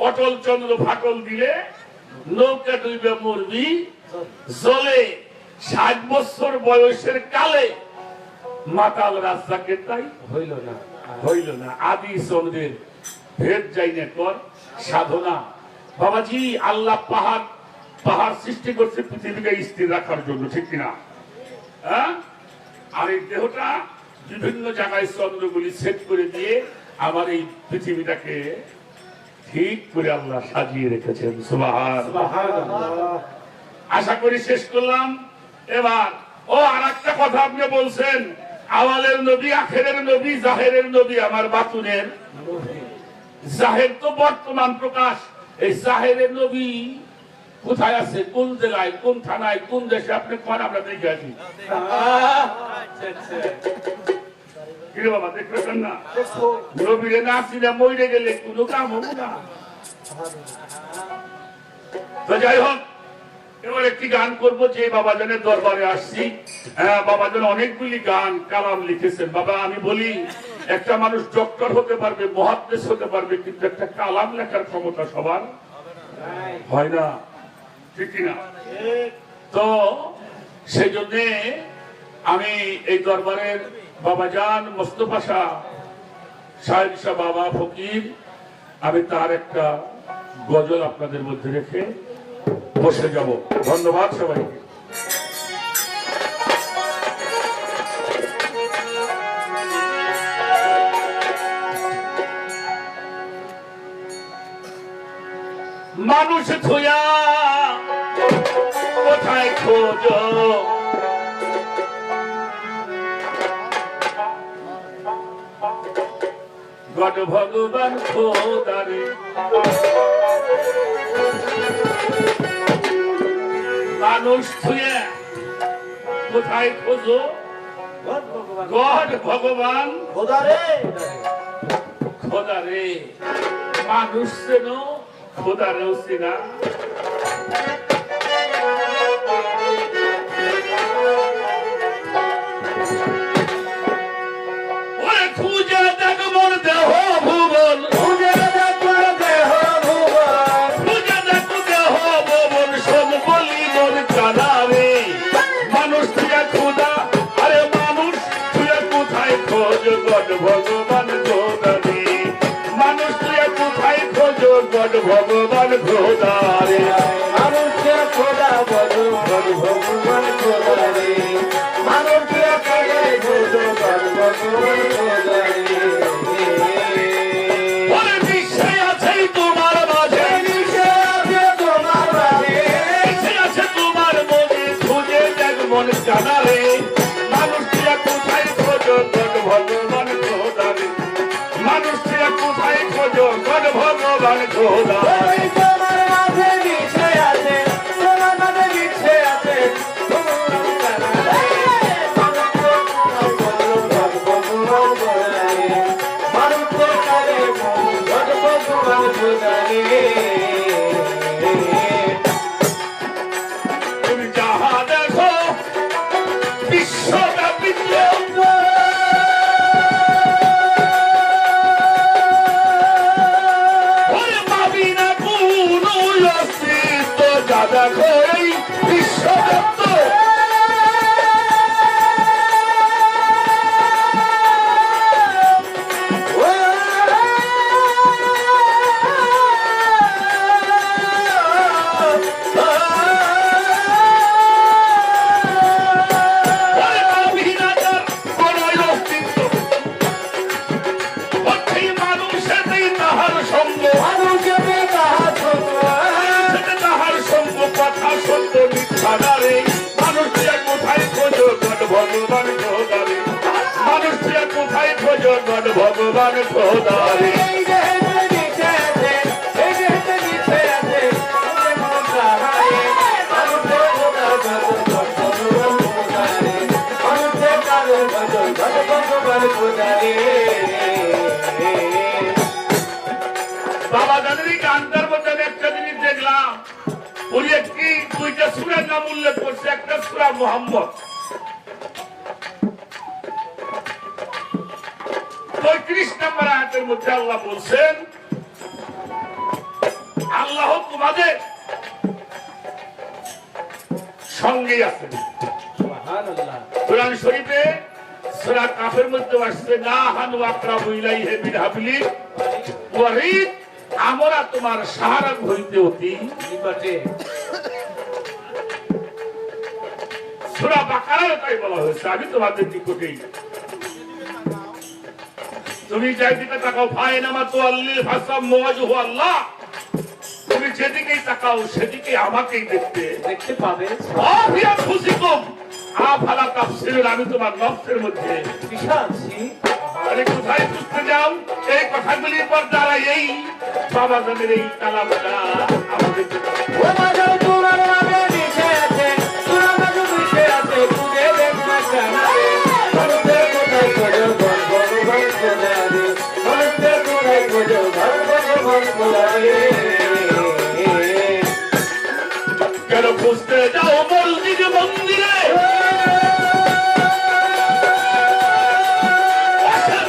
Speaker 1: অটল চন্দ্র ফাটল দিলে নৌকা ডুবে মরবি জলে, 60 বছর বয়সের কালে মাতাল রাজ্জাকের তাই হইল না। আদি চন্দ্রের ভেদ যাই না কর সাধনা। বাবাজি আল্লাহ পাহাড় পাহাড় সৃষ্টি করছে পৃথিবীকে স্থির রাখার জন্য, ঠিক কিনা? হ্যাঁ, আর এই দেহটা বিভিন্ন জায়গায় চন্দ্রগুলি সেট করে দিয়ে আমার এই পৃথিবীটাকে ঠিক করে আল্লাহ সাজিয়ে রেখেছেন। সুবহানাল্লাহ। আশা করি শেষ করলাম। এবার ও আরেকটা কথা আপনি বলছেন, আওয়ালের নবী, আখেরের নবী, জাহেরের নবী, আমার বাতুনের জাহের তো বর্তমান প্রকাশ। এই জাহেরের নবী কোথায় আছে, কোন জেলায়, কোন থানায়, কোন দেশে? আপনি কোন আমরা দেখে আসি কি বাবা, দেখবেন না? নবীরে না চিনে মরে গেলে কোনো কাম হবে না। তো যাই হোক, এবার একটি গান করবো যে বাবাজানের দরবারে আসছি। হ্যাঁ, বাবাজান অনেকগুলি গান কালাম লিখেছেন। বাবা আমি বলি, একটা মানুষ ডক্টর হতে পারবে, মুহাদ্দিস হতে পারবে, কিন্তু একটা কালাম লেখার ক্ষমতা সবার হয় না, ঠিক না? তো সেই জন্য আমি এই দরবারের বাবাজান মোস্তফা শাহ সাহেব শাহ বাবা ফকির, আমি তার একটা গজল আপনাদের মধ্যে রেখে বসে যাব। ধন্যবাদ সবাইকে। মানুষ থুয়া কোথায় খোঁজ, গড ভগবান খোদারে। মানুষ থুয়ে কোথায় খোঁজো, গড ভগবান খোদারে। খোদারে মানুষ চেন, খোদারেও চেনা। খুঁজে দেখ মোর দেহ ভুবন, খুঁজে দেখ মোর দেহ ভুবন, খুঁজে দেখ দেহ ভুবন, সব বলি মোর কানারে। মানুষ তুই খুদা, আরে মানুষ তুই কোথায় খোঁজ, গড ভগবান খোদারে। মানুষ তুই কোথায় খোঁজ, গড ভগবান খোদারে। মানুষ খোদা বল, গড ভগবান খোদারে। মানুষ কোথায় খোঁজ, গড ভগবান খোদারে। জানারে মানুষ কোথায় খোঁজো, গড ভগবান খোদারে। মানুষ কোথায় খোঁজো, গড ভগবান খোদারে। তোমার মাঝে মিশে আছে, তোমার মাঝে মিশে আছে, মানুষ ভগবান খোদারে। তুমি যাহা দেখো বিশ্বব্যাপী, পাবি না কোন অস্তিত্ব, যা দেখো এই বিশ্বব্যাপ্ত। মানুষ কোথায় খোঁজো, গড ভগবান খোদারে। মানুষ কোথায় খোঁজো, গড ভগবান খোদারে। বাবা জানেন গানটার মধ্যে একটা জিনিস দেখলাম, উনি একটি দুইটা সূরার নাম উল্লেখ করছে। একটা সূরা মুহাম্মদ, ৩৫ নম্বর আয়াতের মধ্যে আল্লাহ বলছেন, আল্লাহ তোমাদের সঙ্গে আছেন। সুবহানাল্লাহ। কোরআন শরীফে সূরা কাফের মধ্যে আসছে না হানু আকরাবু ইলাইহি মিন হাবলিল ওয়ারিদ, আমরা তোমার সাহারা হইতে অতি নিকটে। সূরা বাকারায় তাই বলা হয়েছে আমি তোমাদের নিকটেই। তুমি যাই দিকে তাকাও ফায়নামা তুআল্লিল ফাসাম্মু ওয়াজহু আল্লাহ, তুমি যেদিকেই তাকাও সেদিকে আমাকেই দেখতে পাবে। আফিয়া খুশিকুম আফালা তাফসিরুন, আমি তোমার নফসের মধ্যে বিশালছি। আরে কোথায় খুঁজতে যাও? এই কথাগুলির পর দ্বারা এই বাবা জানের এই কালামটা আমাদের ও মাঝে তোমার মাঝে মিশে আছে, তোমার মাঝে মিশে আছে, খুঁজে দেখ না কেন মানুষের কোথায় খোঁজো ঘর ভগবান খোঁজারে, মানুষের কোথায় খোঁজো ঘর ভগবান খোঁজারে। কেন খুঁজতে যাও মসজিদ মন্দিরে,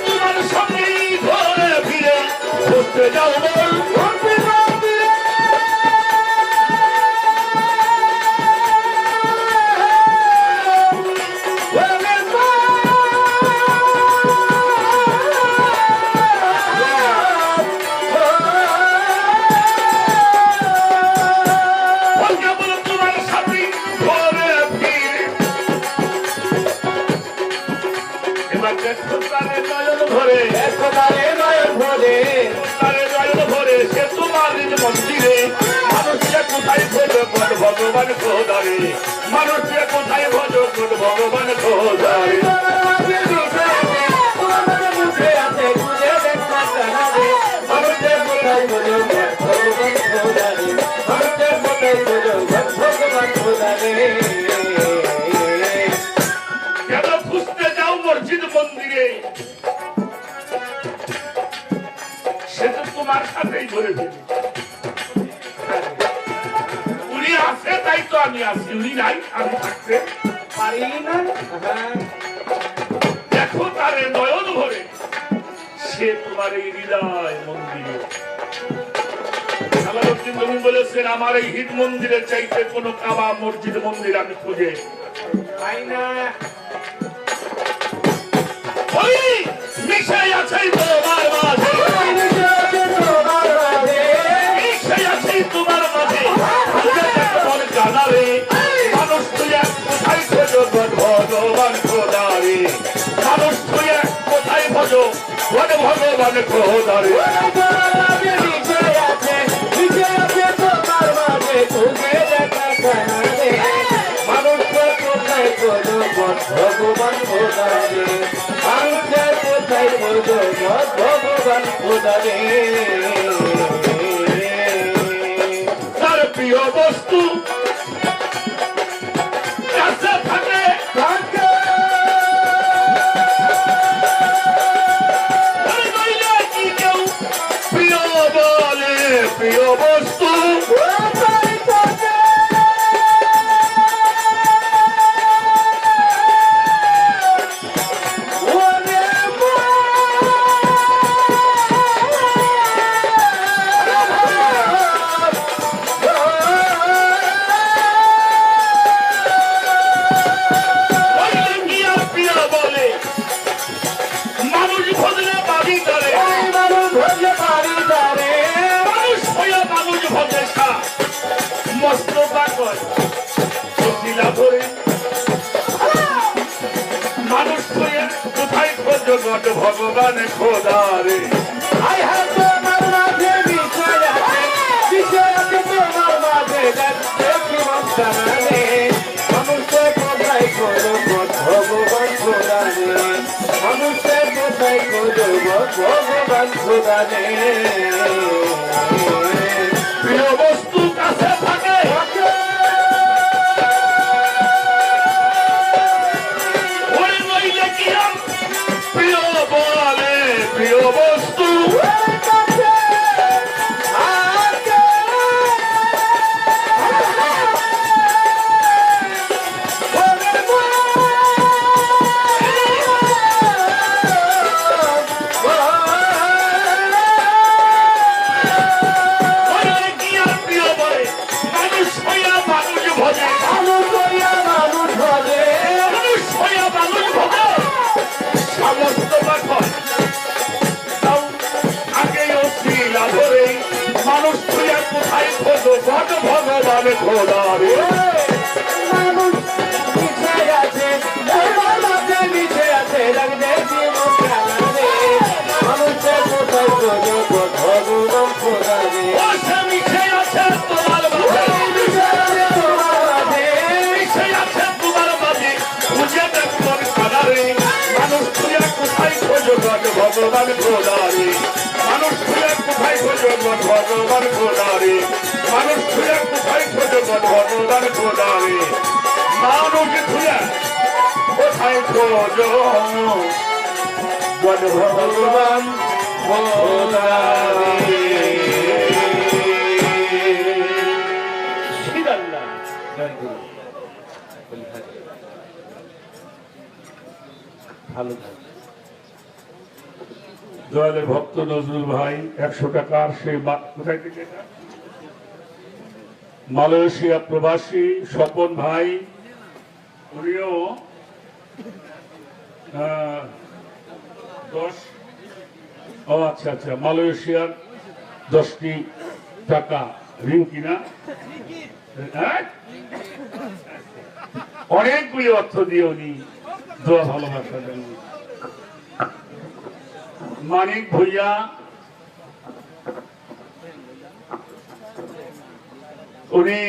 Speaker 1: তোমার সঙ্গে ঘরে ফিরে খুঁজতে যাও মন্দিরে, মানুষকে কোথায় খোঁজো ভগবান খোঁজারে, মানুষকে কোথায় খোঁজো ভগবান খোঁজারে। কেন খুঁজতে যাও মসজিদ মন্দিরে, সে তো তোমার সাথেই ধরে ফেলি। উনি আছে তাই তো আমি আছি, উনি নাই আমি থাকতে পারি না। দেখো তারে নয়ন ভরে, সে তোমার এই হৃদয় মন্দিরে। আলাউদ্দিন নবী বলেছেন আমার এই হিদ মন্দিরের চাইতে কোন কাবা মসজিদ মন্দির আমি খুঁজে পাই না। ওই মিশে আছে তোমার মাঝে, মিশে আছে তোমার মাঝে জানারে, মানুষ তুই কোথায় খোঁজো ভগবান খোঁজারে, মানুষ তুই কোথায় খোঁজো ভগবান খোঁজারে। ভগবান খোঁজারে, মানুষের কোথায় খোঁজো ভগবান খোঁজারে। তার প্রিয় বস্তু কাছে থাকে, কি কেউ প্রিয় বলে প্রিয় বস্তু মানুষ কোথায় খোঁজো ভগবান খোঁজারে। তোমার মাঝে বিষয় আছে, বিষয় আছে তোমার মাঝে, মানুষের কোথায় খোঁজো ভগবান খোঁজারে, মানুষের কোথায় খোঁজো ভগবান খোঁজারে। প্রিয় বস্তু কাছে থাকে, প্রিয় বলে প্রিয় বস্তু মানুষ তুই আর কোথায় খোঁজো ভগবান খোদা রে
Speaker 2: মানুষ মিছে আছে ধর্মে মিছে আছে লাগবে জীবন কালারে মানুষের কোথায় খোঁজো ভগবান খোদা রে
Speaker 1: আশা মিশে আছে তোমার মাঝে
Speaker 2: মিছে আছে তোমার মাঝে
Speaker 1: মিশে আছে তোমার মাঝে খুঁজে দেখো কালারে মানুষ তুই আর কোথায় খোঁজো ভগবান খোদা রে মানুষ তুই আর কোথায় খোঁজো ভগবান খোদা রে মানুষ তুই আর কোথায় খোঁজো ভগবান খোদা রে মানুষ তুই আর কোথায় খোঁজো ভগবান খোদা রে
Speaker 2: শিরাল্লাহ ভালো
Speaker 1: দয়ালের ভক্ত নজরুল ভাই 100 টাকার সেই কোথায় থেকে এটা? মালয়েশিয়া প্রবাসী স্বপন ভাই উনিও 10 ও আচ্ছা আচ্ছা মালয়েশিয়ার 10টি টাকা ঋণ কিনা হ্যাঁ? অনেকগুলি অর্থ দিয়ে উনি দোয়া ভালোবাসা দেন মানিক ভুইয়া উনি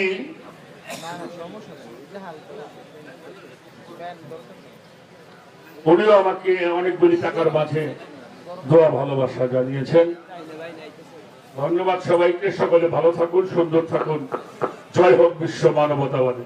Speaker 1: উনিও আমাকে অনেকগুলি টাকার মাঝে দোয়া ভালোবাসা জানিয়েছেন ধন্যবাদ সবাইকে সকলে ভালো থাকুন সুন্দর থাকুন জয় হোক বিশ্ব মানবতাবাদী